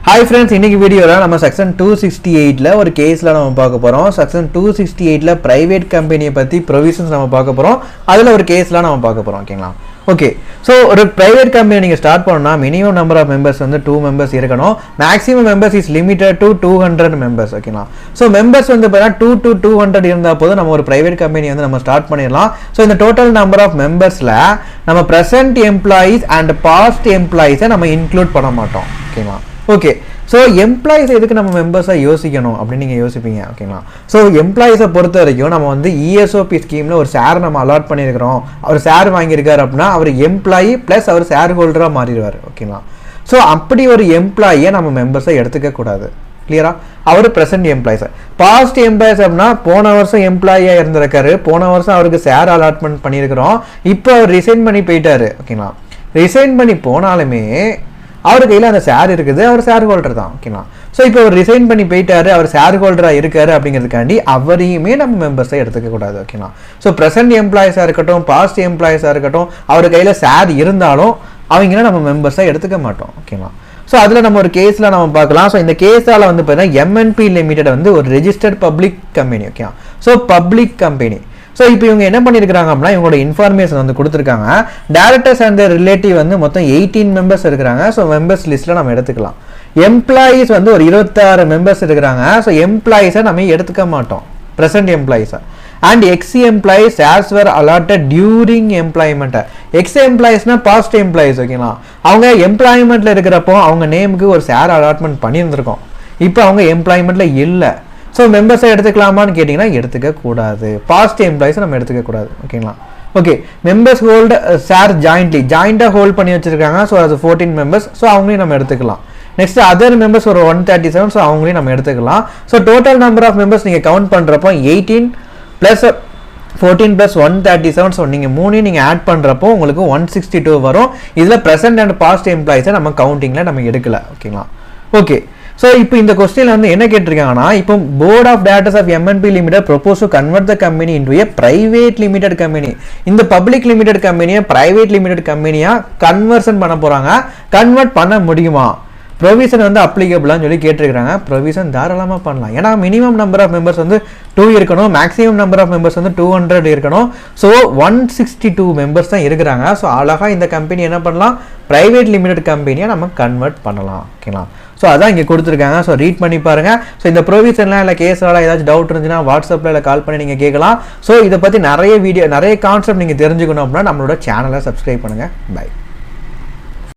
Hi friends, இன்னைக்கு வீடியோல நம்ம செக்ஷன் 268ல ஒரு கேஸ்ல நம்ம பார்க்க போறோம். செக்ஷன் 268ல பிரைவேட் கம்பெனியை பத்தி ப்ரொவிஷன்ஸ் நம்ம பார்க்க போறோம். அதுல ஒரு கேஸ்ல நம்ம பார்க்க போறோம். ஓகேங்களா? ஓகே. சோ ஒரு பிரைவேட் கம்பெனி நீங்க ஸ்டார்ட் பண்ணனும்னா மினிமம் நம்பர் ஆஃப் மெம்பர்ஸ் வந்து 2 மெம்பர்ஸ் இருக்கணும். Maximum members is limited to 200 members. ஓகேங்களா? சோ மெம்பர்ஸ் வந்து பார்த்தா 2 to 200 இருந்தா போதும் நம்ம ஒரு பிரைவேட் கம்பெனி வந்து நம்ம ஸ்டார்ட் பண்ணிரலாம். சோ இந்த டோட்டல் நம்பர் ஆஃப் மெம்பர்ஸ்ல நம்ம பிரசன்ட் எம்ப்ளாயீஸ் அண்ட் பாஸ்ட் எம்ப்ளாயீஸை நம்ம இன்க்ளூட் பண்ண மாட்டோம். ஓகேங்களா? ஓகே. ஸோ எம்ப்ளாயிஸ் எதுக்கு நம்ம மெம்பர்ஸாக யோசிக்கணும் அப்படின்னு நீங்கள் யோசிப்பீங்க. ஓகேங்களா? ஸோ எம்ப்ளாயிஸை பொறுத்த வரைக்கும் நம்ம வந்து இஎஸ்ஓபி ஸ்கீமில் ஒரு ஷேர் நம்ம அலாட் பண்ணியிருக்கிறோம். அவர் ஷேர் வாங்கியிருக்காரு அப்படின்னா அவர் எம்ப்ளாயி ப்ளஸ் அவர் ஷேர் ஹோல்டராக மாறிடுவார். ஓகேங்களா? ஸோ அப்படி ஒரு எம்ப்ளாயியை நம்ம மெம்பர்ஸை எடுத்துக்க கூடாது. கிளியரா? அவர் ப்ரெசென்ட் எம்ப்ளாயிஸ். பாஸ்ட் எம்ப்ளாயிஸ் அப்படின்னா போன வருஷம் எம்ப்ளாயியாக இருந்திருக்காரு, போன வருஷம் அவருக்கு ஷேர் அலாட்மெண்ட் பண்ணியிருக்கிறோம், இப்போ அவர் ரிசைன் பண்ணி போயிட்டாரு. ஓகேங்களா? ரிசைன் பண்ணி போனாலுமே அவர் கையில் அந்த ஷேர் இருக்குது, அவர் ஷேர் ஹோல்டர் தான். ஓகேங்களா? ஸோ இப்போ அவர் ரிசைன் பண்ணி போயிட்டாரு, அவர் ஷேர் ஹோல்டராக இருக்காரு அப்படிங்கிறதுக்காண்டி அவரையுமே நம்ம மெம்பர்ஸை எடுத்துக்க கூடாது. ஓகேங்களா? ஸோ ப்ரெசென்ட் எம்ப்ளாயிஸாக இருக்கட்டும், பாஸ்ட் எம்ப்ளாயிஸாக இருக்கட்டும், அவர் கையில் ஷேர் இருந்தாலும் அவங்கள நம்ம மெம்பர்ஸை எடுத்துக்க மாட்டோம். ஓகேங்களா? ஸோ அதில் நம்ம ஒரு கேஸில் நம்ம பார்க்கலாம். ஸோ இந்த கேஸால் வந்து பார்த்தீங்கன்னா எம்என்பி லிமிடெட் வந்து ஒரு registered public company. Okay. So public company. So இப்போ இவங்க என்ன பண்ணியிருக்காங்க அப்படின்னா இவங்களோட இன்ஃபர்மேஷன் வந்து கொடுத்துருக்காங்க. டேரக்டர்ஸ் அண்ட் ரிலேட்டிவ் வந்து மொத்தம் 18 மெம்பர்ஸ் இருக்கிறாங்க. ஸோ மெம்பர்ஸ் லிஸ்ட்டில் நம்ம எடுத்துக்கலாம். எம்ப்ளாயீஸ் வந்து ஒரு 26 மெம்பர்ஸ் இருக்கிறாங்க. ஸோ எம்ப்ளாயீஸை நம்ம எடுத்துக்க மாட்டோம், ப்ரெசென்ட் எம்ப்ளாயீஸை. And ex employees shares were allotted during employment. Ex எம்ப்ளாயீஸ்னா பாஸ்ட் எம்ப்ளாயீஸ். ஓகேங்களா? அவங்க எம்ப்ளாய்மெண்ட்டில் இருக்கிறப்போ அவங்க நேமுக்கு ஒரு ஷேர் அலாட்மெண்ட் பண்ணியிருந்திருக்கோம். இப்போ அவங்க எம்ப்ளாய்மெண்ட்டில் இல்லை. ஸோ மெம்பர்ஸை எடுத்துக்கலாமான்னு கேட்டிங்கன்னா எடுத்துக்க கூடாது. பாஸ்ட் எம்ப்ளாயிஸை நம்ம எடுத்துக்க கூடாது. ஓகேங்களா? ஓகே. மெம்பர்ஸ் ஹோல்டு ஷேர் ஜாயிண்டாக ஹோல்ட் பண்ணி வச்சிருக்காங்க. ஸோ அது 14 மெம்பர்ஸ். ஸோ அவங்களையும் நம்ம எடுத்துக்கலாம். நெக்ஸ்ட் அதர் மெம்பர்ஸ் ஒரு 137. ஸோ அவங்களையும் நம்ம எடுத்துக்கலாம். So total number of members நீங்கள் கவுண்ட் பண்ணுறப்போ 18 + 14 + 137. ஸோ நீங்கள் 3 நீங்கள் ஆட் பண்ணுறப்போ உங்களுக்கு 162 வரும். இதில் ப்ரெசென்ட் அண்ட் பாஸ்ட் எம்ப்ளாயிஸை நம்ம கவுண்டிங்கில் நம்ம எடுக்கல. ஓகேங்களா? ஓகே. ஸோ இப்போ இந்த கொஸ்டின்ல வந்து என்ன கேட்டிருக்காங்கன்னா, இப்போ board of directors of MNP limited propose to convert the company into a private limited company. இந்த பப்ளிக் லிமிடெட் கம்பெனியை பிரைவேட் லிமிடெட் கம்பெனியா கன்வர்ஷன் பண்ண போறாங்க. கன்வெர்ட் பண்ண முடியுமா? ப்ரொவிஷன் வந்து அப்ளிகபிளான்னு சொல்லி கேட்டிருக்காங்க. ப்ரொவிஷன் தாராளமாக பண்ணலாம். ஏன்னா மினிமம் நம்பர் ஆஃப் மெம்பர்ஸ் வந்து 2 இருக்கணும், மேக்ஸிமம் நம்பர் ஆஃப் மெம்பர்ஸ் வந்து 200 இருக்கணும். ஸோ 162 மெம்பர்ஸ் தான் இருக்கிறாங்க. ஸோ அழகாக இந்த கம்பெனி என்ன பண்ணலாம், பிரைவேட் லிமிடெட் கம்பெனியை நம்ம கன்வெர்ட் பண்ணலாம். ஓகேங்களா? ஸோ அதான் இங்கே கொடுத்துருக்காங்க. ஸோ ரீட் பண்ணி பாருங்கள். ஸோ இந்த ப்ரொவிஷன்லாம் இல்லை கேஸால் ஏதாச்சும் டவுட் இருந்துச்சுன்னா வாட்ஸ்அப்பில் இல்லை கால் பண்ணி நீங்கள் கேட்கலாம். ஸோ இதை பற்றி நிறைய கான்செப்ட் நீங்கள் தெரிஞ்சுக்கணும் அப்படின்னா நம்மளோட சேனலை சப்ஸ்கிரைப் பண்ணுங்கள். பை.